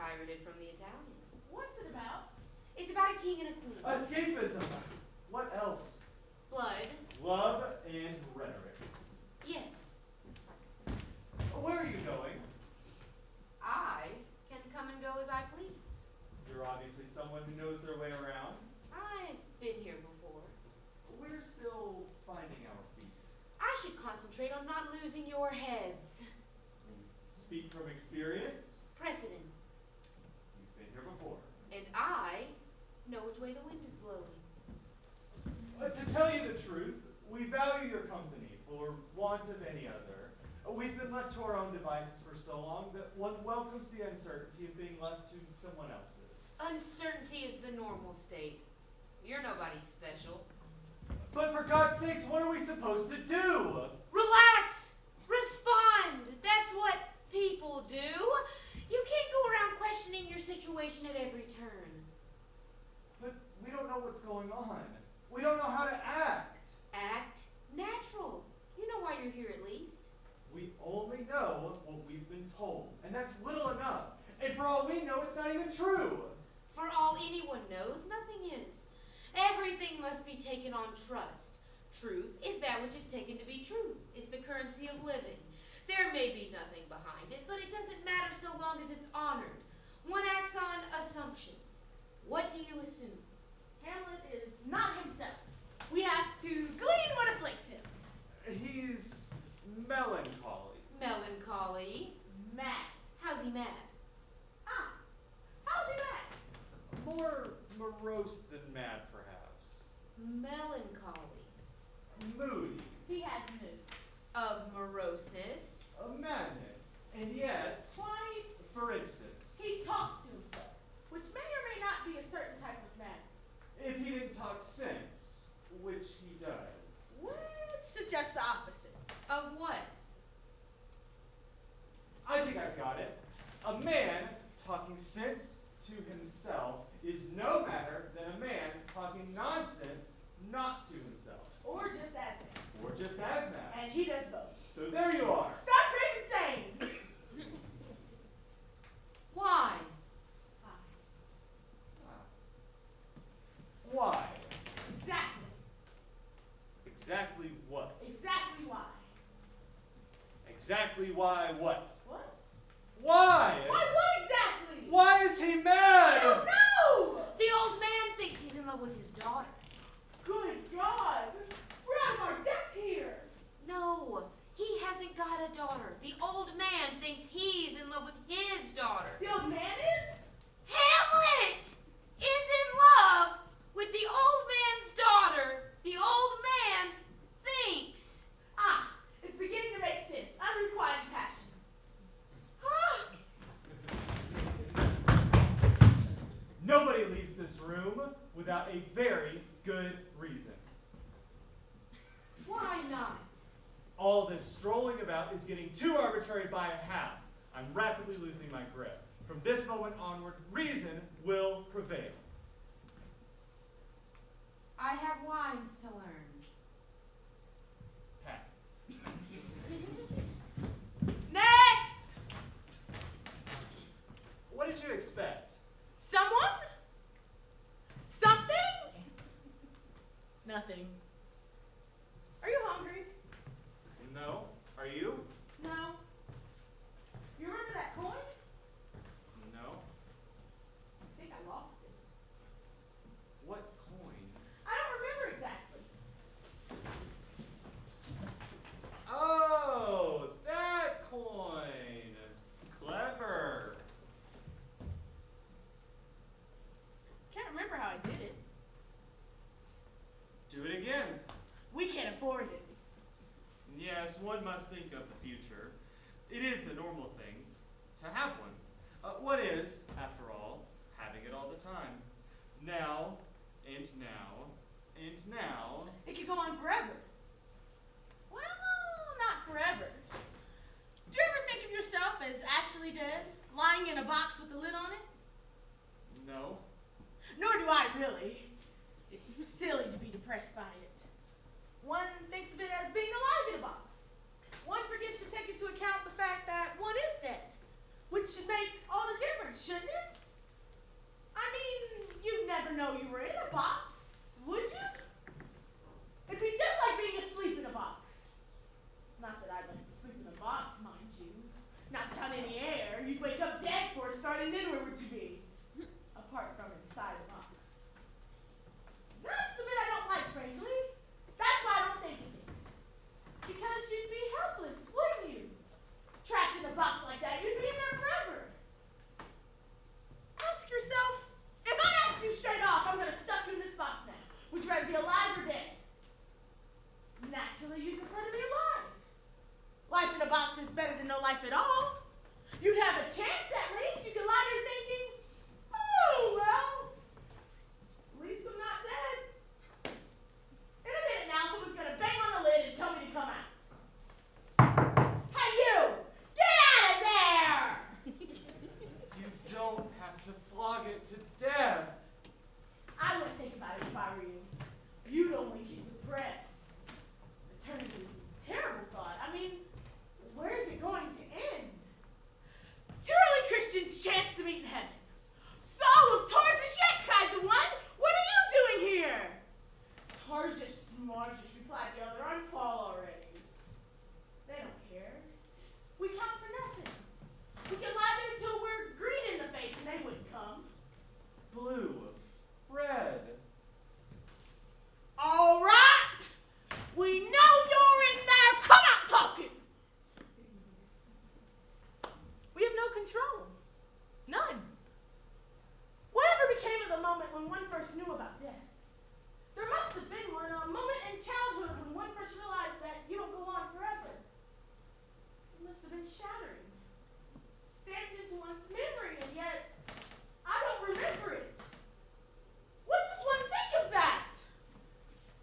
pirated from the Italian. What's it about? It's about a king and a queen. Escapism. What else? Blood. Love and rhetoric. Yes. Where are you going? I can come and go as I please. You're obviously someone who knows their way around. I've been here before. We're still finding our feet. I should concentrate on not losing your heads. Speak from experience. Precedent. You've been here before. And I know which way the wind is blowing. To tell you the truth, we value your company for want of any other. We've been left to our own devices for so long that one welcomes the uncertainty of being left to someone else's. Uncertainty is the normal state. You're nobody special. But for God's sakes, what are we supposed to do? Relax! Respond! That's what people do. You can't go around questioning your situation at every turn. But we don't know what's going on. We don't know how to act. Act natural. You know why you're here at least. We only know what we've been told, and that's little enough. And for all we know, it's not even true. For all anyone knows, nothing is. Everything must be taken on trust. Truth is that which is taken to be true. It's the currency of living. There may be nothing behind it, but it doesn't matter so long as it's honored. One acts on assumptions. What do you assume? Hamlet is not himself. We have to glean what afflicts him. He's melancholy. Melancholy. Mad. How's he mad? Ah, how's he mad? More morose than mad, perhaps. Melancholy. Moody. He has moods. Of moroseness. A madness. And yet, Quite. for instance, He talks to himself, which may or may not be a certain type of madness. if he didn't talk sense, which he does. Which suggests the opposite. Of what? I think I've got it. A man talking sense to himself is no matter than a man talking nonsense not to himself. Or just as mad. Or just as mad. And he does both. So there you are. Stop being insane! Why? Why? Exactly. Exactly what? Exactly why. Exactly why what? What? Why? Why what exactly? Why is he I mad? don't know! The old man thinks he's in love with his daughter. Good God! We're out of our depth here! No, he hasn't got a daughter. The old man thinks he's in love with his daughter. The old man is? Hamlet is in love with the old man's daughter. The old man thinks. Ah, it's beginning to make sense. Unrequited passion. Nobody leaves this room without a very good reason. Why not? All this strolling about is getting too arbitrary by a half. I'm rapidly losing my grip. From this moment onward, reason will prevail. I have lines to learn. Pass. Next! What did you expect? Someone? Something? Nothing. Are you hungry? No. Are you? No. You remember that coin? No. I think I lost it. What coin? I don't remember exactly. Oh, that coin. Clever. Can't remember how I did it. Do it again. We can't afford it. Yes, one must think of the future. It is the normal thing to have one. What is, after all, having it all the time? Now, and now, and now. It could go on forever. Well, not forever. Do you ever think of yourself as actually dead, lying in a box with a lid on it? No. Nor do I really. It's silly to be depressed by it. One thinks of it as being alive in a box. One forgets to take into account the fact that one is dead, which should make all the difference, shouldn't it? I mean, you'd never know you were in a box, would you? It'd be just like being asleep in a box. Not that I'd like to sleep in a box, mind you. Not without any air. You'd wake up dead for a start, and then where would you be? Apart from inside a box. That's the bit I don't like, frankly. That's why I don't think of it. Because you'd be helpless, wouldn't you? Trapped in a box like that, you'd be in there forever. Ask yourself, if I ask you straight off, I'm going to stuff you in this box now. Would you rather be alive or dead? Naturally, you'd prefer to be alive. Life in a box is better than no life at all. You'd have a chance at least. You could lie there thinking, oh, well, at least I'm not dead. In a minute now, someone's going to bang on the lid and tell me to come out. Hey, you! Get out of there! You don't have to flog it to death. I wouldn't think about it if I were you. You'd only get depressed. Eternity is a terrible thought. I mean, where is it going to end? Two early Christians chance to meet in heaven. Saul of Tarsus yet, cried the one. What are you doing here? Tarsus, Margus, replied the other. I'm Paul already. They don't care. We count for nothing. We can lie there till we're green in the face and they wouldn't come. Blue. Red. All right. We know you're in there. Come out talking. We have no control. None. Whatever became of the moment when one first knew about death? There must have been one, a moment in childhood when one first realized that you don't go on forever. It must have been shattering. Stamped into one's memory, and yet I don't remember it. What does one think of that?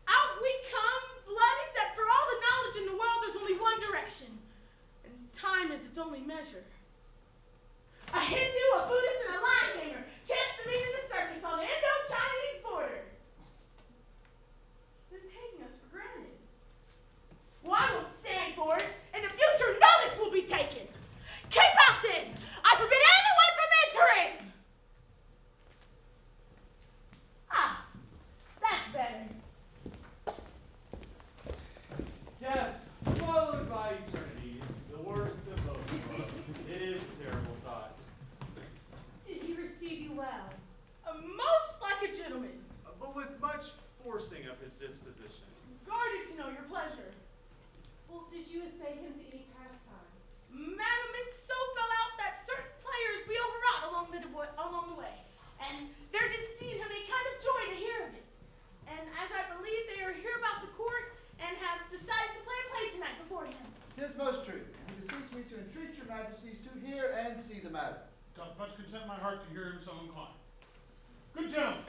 Out we come, bloodied, that for all the knowledge in the world there's only one direction, and time is its only measure. A Hindu, a Buddhist, and a lion tamer chance to meet in the circus on the Indo-Chinese border. They're taking us for granted. Well, I won't stand for it. In the future, notice will be taken. Keep out then. I forbid anyone from entering. Ah, that's better. Death, followed by eternity, the worst of both worlds. It is a terrible thought. Did he receive you well? Most like a gentleman. But with much forcing of his disposition. Guarded to know your pleasure. Well, did you essay him to any pastime? Madam, it so fell out that certain players we overwrought along the way, and there did seem him any kind of joy to hear of it. And as I believe they are here about the court and have decided to play a play tonight before him. 'Tis most true. He beseeches me to entreat your majesties to hear and see the matter. Doth much content my heart to hear him so inclined. Good gentlemen,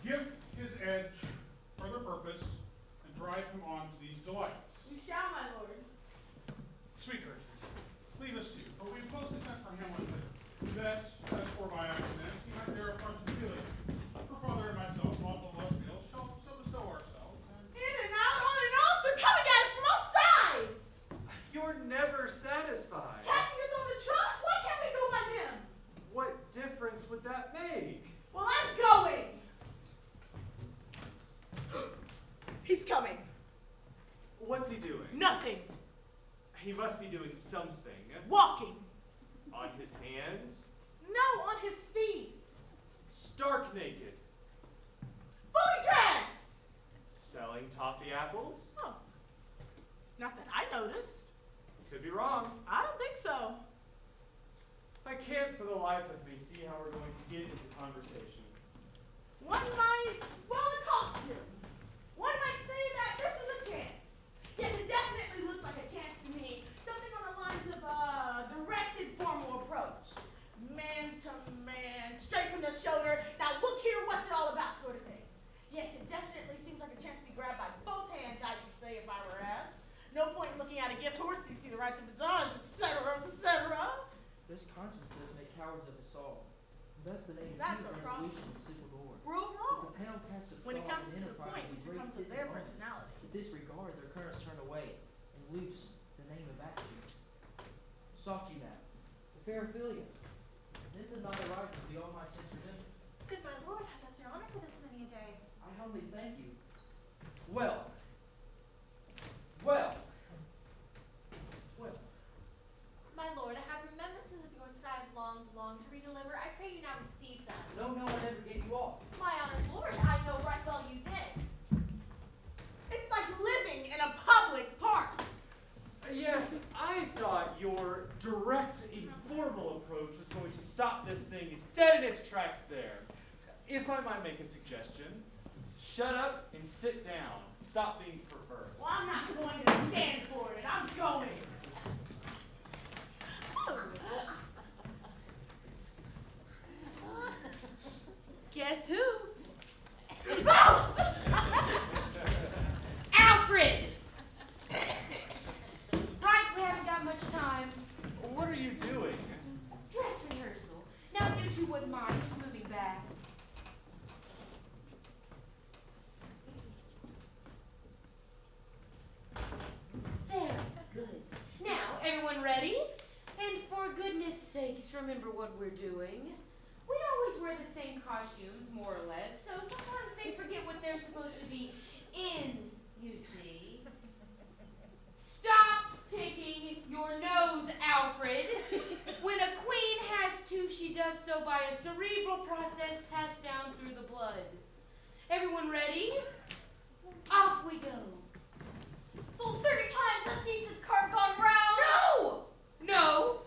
give his edge further purpose and drive him on to these delights. We shall, my lord. Sweet Gertrude, leave us too, for we've closely sent for Hamlet that, as for by accident, he might bear a front to Gilead. Her father and myself, lawful Lustfield, shall so bestow ourselves, and In and out, on and off, they're coming at us from all sides. You're never satisfied. Catching us on the trot, why can't we go by them? What difference would that make? Well, I'm going. He's coming. What's he doing? Nothing. He must be doing something. Walking. On his hands? No, on his feet. Stark naked. Fully dressed. Selling toffee apples? Oh, not that I noticed. Could be wrong. I don't think so. I can't for the life of me see how we're going to get into conversation. One might, well, a costume. One might say that this was a chance. Yes, it definitely looks like a chance to me. Something on the lines of a directed formal approach. Man to man, straight from the shoulder. Now look here, what's it all about sort of thing. Yes, it definitely seems like a chance to be grabbed by both hands, I should say, if I were asked. No point in looking at a gift horse to see the rights of its arms, etc., etc. This conscience does make cowards of us all. Thus the name of That's human a problem. resolution is simple door. We're overall. But the pale casts of When it fraud comes to and the enterprise point, we is great succumb to pity their and harm. personality. To disregard their currents turn away and loose the name of action. Soft you now. The Paraphilia. Then the night arises beyond my sense remembered. Good my lord, have us your honor for this many a day. I humbly thank you. Well. Well. Well. My lord, I have remembrances of yours that I have longed to redeliver. I pray you now receive them. No, I never gave you all. My honored lord, I know right well you did. It's like living in a public park. Yes, I thought your direct, informal approach was going to stop this thing dead in its tracks there. If I might make a suggestion, shut up and sit down. Stop being perverse. Well, I'm not going to stand for it. I'm going. Guess who? Alfred! Right, we haven't got much time. What are you doing? Dress rehearsal. Now, if you two wouldn't mind just moving back. There, good. Now, everyone ready? And for goodness sakes, remember what we're doing. We always wear the same costumes, more or less, so sometimes they forget what they're supposed to be in, you see. Stop picking your nose, Alfred. When a queen has to, she does so by a cerebral process passed down through the blood. Everyone ready? Off we go. Full 30 times has seen this card gone round. No! No!